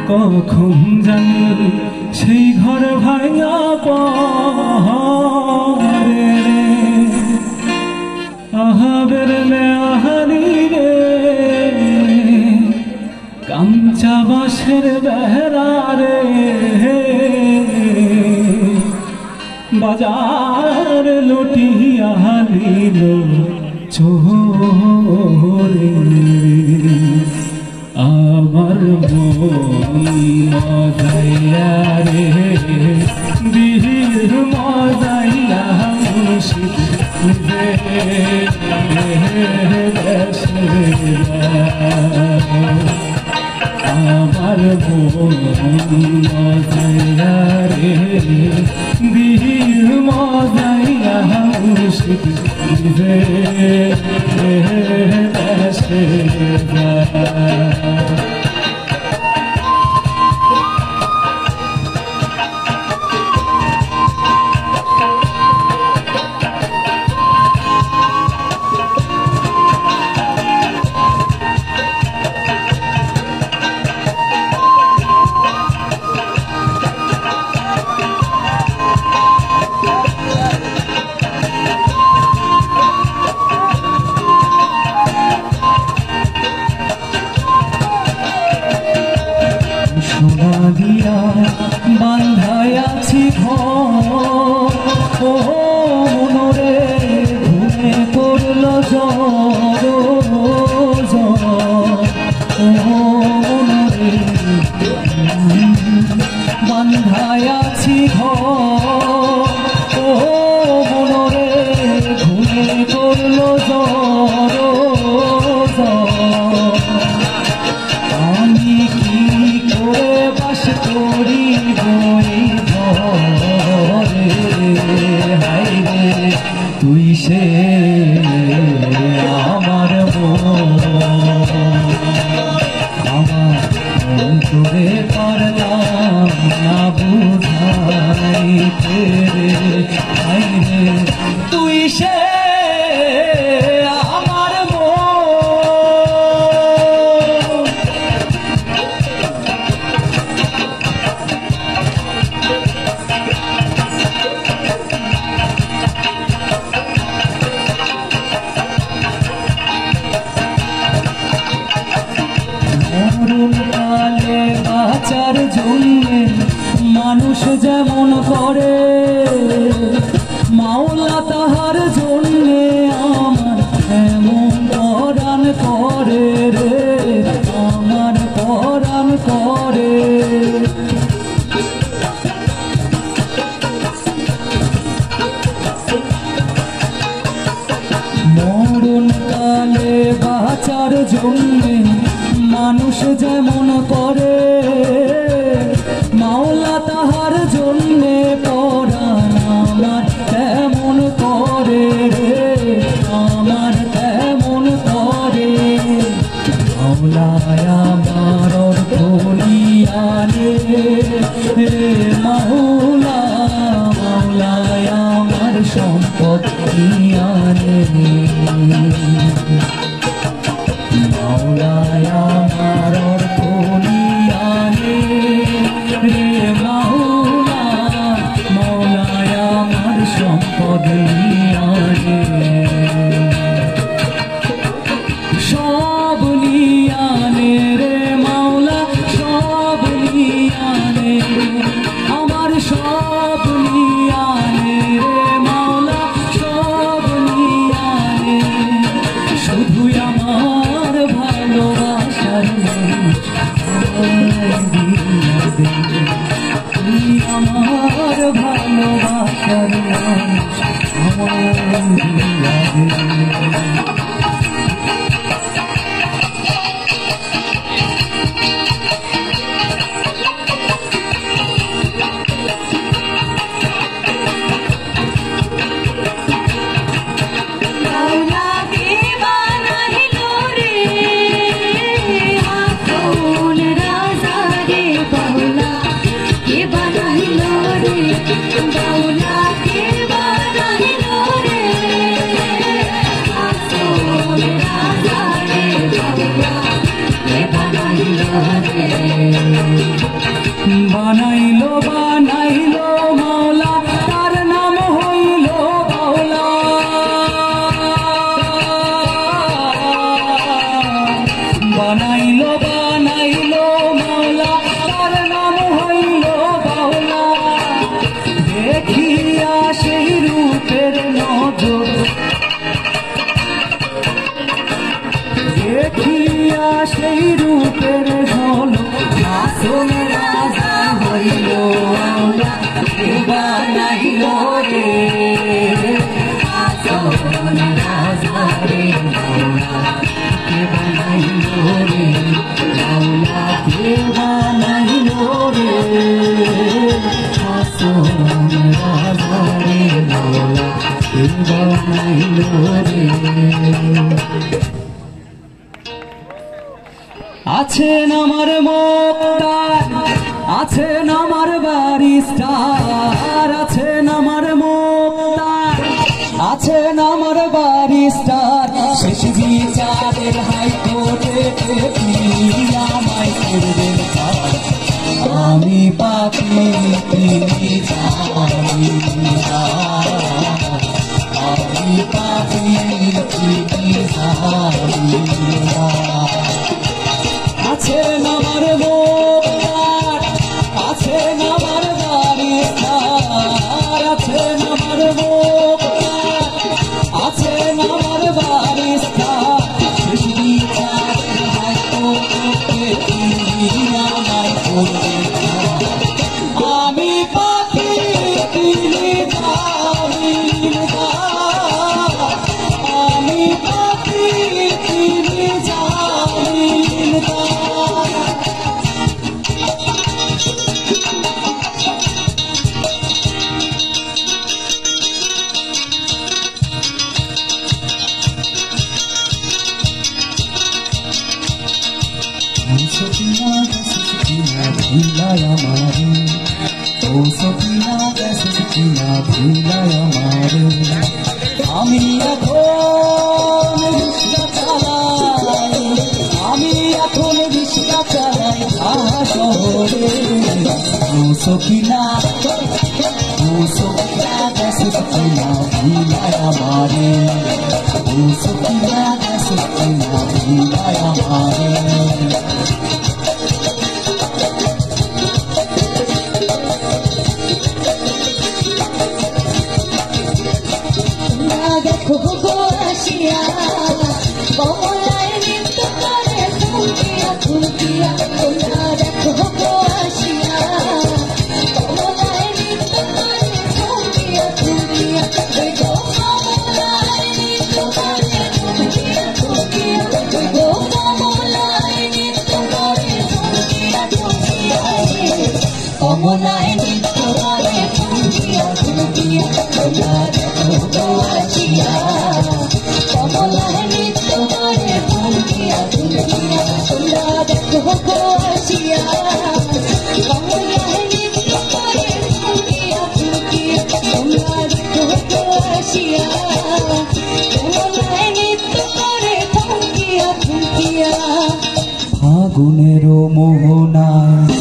কখন জানি সেই ঘর ভাঙা পড়ে রে, আহা বেরলে আহারি রে, কাঞ্চা বাঁশের বেড়া রে, বাজার লুটিয়া নিল চোরে, আমার মন মজাইয়া রে, বীর মজাইয়া মুর্শিদ আমার মন মজাইয়া রে, বীর মজাইয়া মুর্শিদ সোনা দিয়া বান্ধায় আছি ঘর, ও মনরে ঘুমে করল জ্বর, ও মনরে বান্ধায় আছি ঘর, ও মনরে ঘুমে করল জ্বর, আমি কি করে বাস করি বই ঘরে, হাই রে তুই সে আমার আমার অন্তরে পারলাম না বুঝাইতে রে, হাই রে তুই সে আমার মরণকালে বাঁচার জন্যে মানুষ যেমন করে, মাওলা তাহার জন্যে আমার এমন পরাণ করে রে, আমার পরাণ করে। মরণকালে বাঁচার জন্যে মানুষ যেমন করে, মাওলা তাহার জন্যে পরাণ আমার তেমন করে রে, আমার তেমন করে। মাওলায় আমার অর্থনিয়ানে, মাওলা মাওলায় আমার সম্পদ নিয়ানে, মাওলায় আমার অর্থনিয়ানে রে, মাওলা মাওলায় আমার সম্পদ নিয়ানে, সব নিয়ানে রে মাওলা, সব নিয়ানে, আমার সব নিয়ানে রে মাওলা, সব নিয়ানে, শুধু আমার ভালোবাসার মানুষ তুই আমার ভালোবাসার মানুষ বাউলা কে বানাইলো রে, বানাইলো বানাইলো মাওলা তার নাম হইল বাউলা বানাইলো বানাইলো মাওলা তার নাম হইল বাউলা দেখিয়া সেই রূপের নজর দেখিয়া সেই রূপের ঝলক আসল রাজা হইল আওলা কে বানাইল রে আসল রাজা রে আওলা কে বানাইল রে আওলা কে বানাইল রে আসল রাজা রে আওলা কে বানাইল রে আছেন আমার মুক্তার আছেন আমার বারিস্টার আছেন আমার মুক্তার আছেন আমার বারিস্টার শেষ বিচারের হাইকোর্টে আমায় করবেন আমি পাপি তিনি আমি পাপি তিনি আছেন আমার মুক্তার আছেন আমার বারিস্টার আছেন আমার মুক্তার আছেন আমার বারিস্টার শেষ বিচারের হাইকোর্টে তিনি আমায় করবেন আমি পাপি তিনি জামিনদার আমি পাপি তিনি জামিনদার Sofina, भूला हमारे ओ सफिना कैसे सफिना भूला हमारे আমি এখন রিক্সা চালাই আমি এখন রিক্সা চালাই ঢাকা শহরে ও সফিনা कैसे सफिना भूला हमारे ओ सफिना कैसे सफिना भूला हमारे কমলায় নৃত্য করে ফুলকিয়া ফুলকিয়া তোমরা দেখো গো আসিয়া কমলায় নৃত্য করে ফুলকিয়া ফুলকিয়া তোমরা দেখো গো আসিয়া কমলায় নৃত্য করে ফুলকিয়া ফুলকিয়া তোমরা দেখো গো আসিয়া কমলায় নৃত্য করে ফুলকিয়া ফুলকিয়া ফাগুনের মোহনায়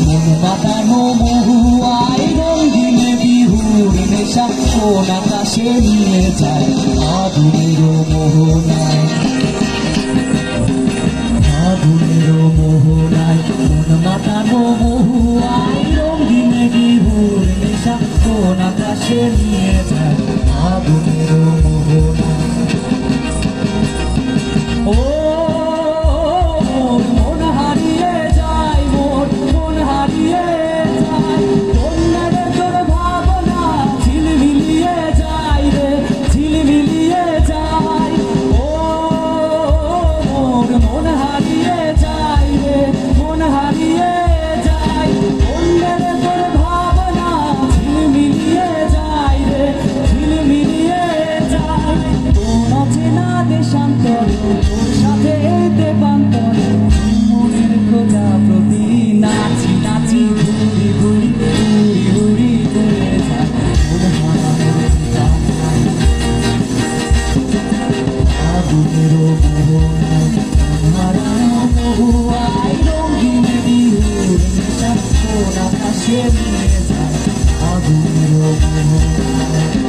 মন বাঁধানো মহুয়ায় রঙিন বিহুর নেশা কোন আকাশে নিয়ে যায় আগুনের মোহনায় মন বাঁধানো মহুয়ায় রঙিন বিহুর নেশা কোন আকাশে নিয়ে যায় আগুনের মোহনায় ও দেশান্তর আগুনেরও মোহনা হারানো মহুয়ায় রঙিন বিহুর নেশা কোন আকাশে নিয়ে যায় আগুনেরও মোহনা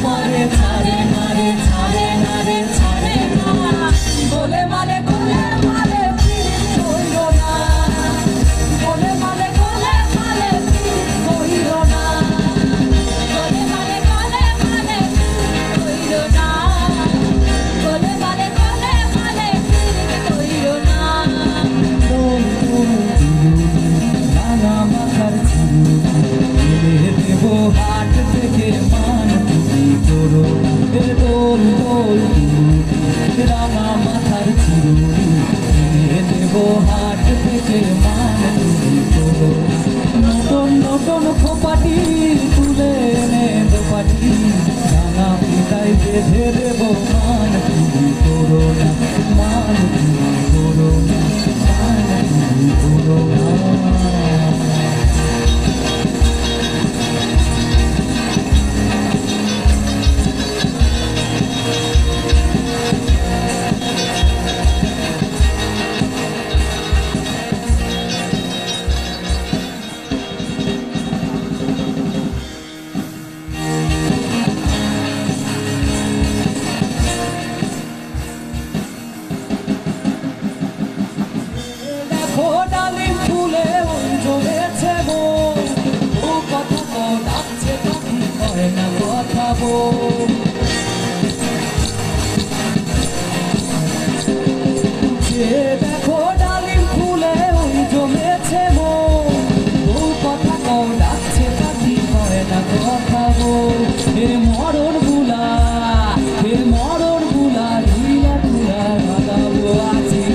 পরে ছাড়ে না রে ছাড়ে না রে ছাড়ে না বলে মানে বলে মানে কইল না বলে মানে বলে মানে কইল না বলে মানে বলে মানে কইল না বলে মানে বলে মানে কইল না রাঙা মাথার ছিলু দেব হাট থেকে মান তোরো দোল দোল রাঙা মাথার চিরুনি দেব হাট থেকে মান তোরো নতুন নতুন খোপাটি তুলে এনে দোপাটি রাঙা পিতায় বেঁধে দেব মান তোরো না মান তোরো না মান তোরো না ডালিম ফুলে জমেছে গো ও কথা তো ডাকছে পাখি হয় না কথা গো যে দেখো ডালিম ফুলে জমেছে গো ও কথা তো ডাকছে পাখি হয় না কথা গো হে মরণ বুলা হে মরণ বুলা লীলা তুলা লাগাবো আজি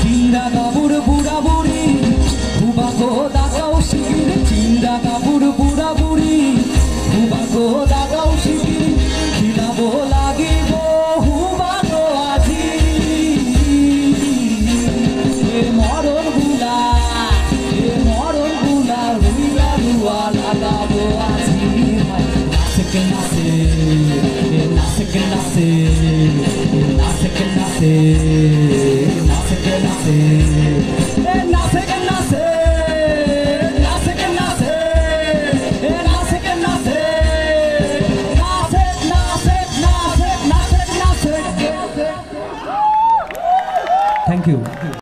চিন্ডা গাবুর বুড়া বুড়ি ভুবাগো দাগাও শিবির চিন্ডা গাবুর বুড়া বুড়ি ভুবাগো দাগাও শিবির খিলাবো লাগিব হুবাগো আজি মরণ গুলা রুইলা রুয়া লাগাবো আজি নাচকে নাচে নাচকে নাচে নাচকে নাচে নাচকে নাচে নাচকে নাচে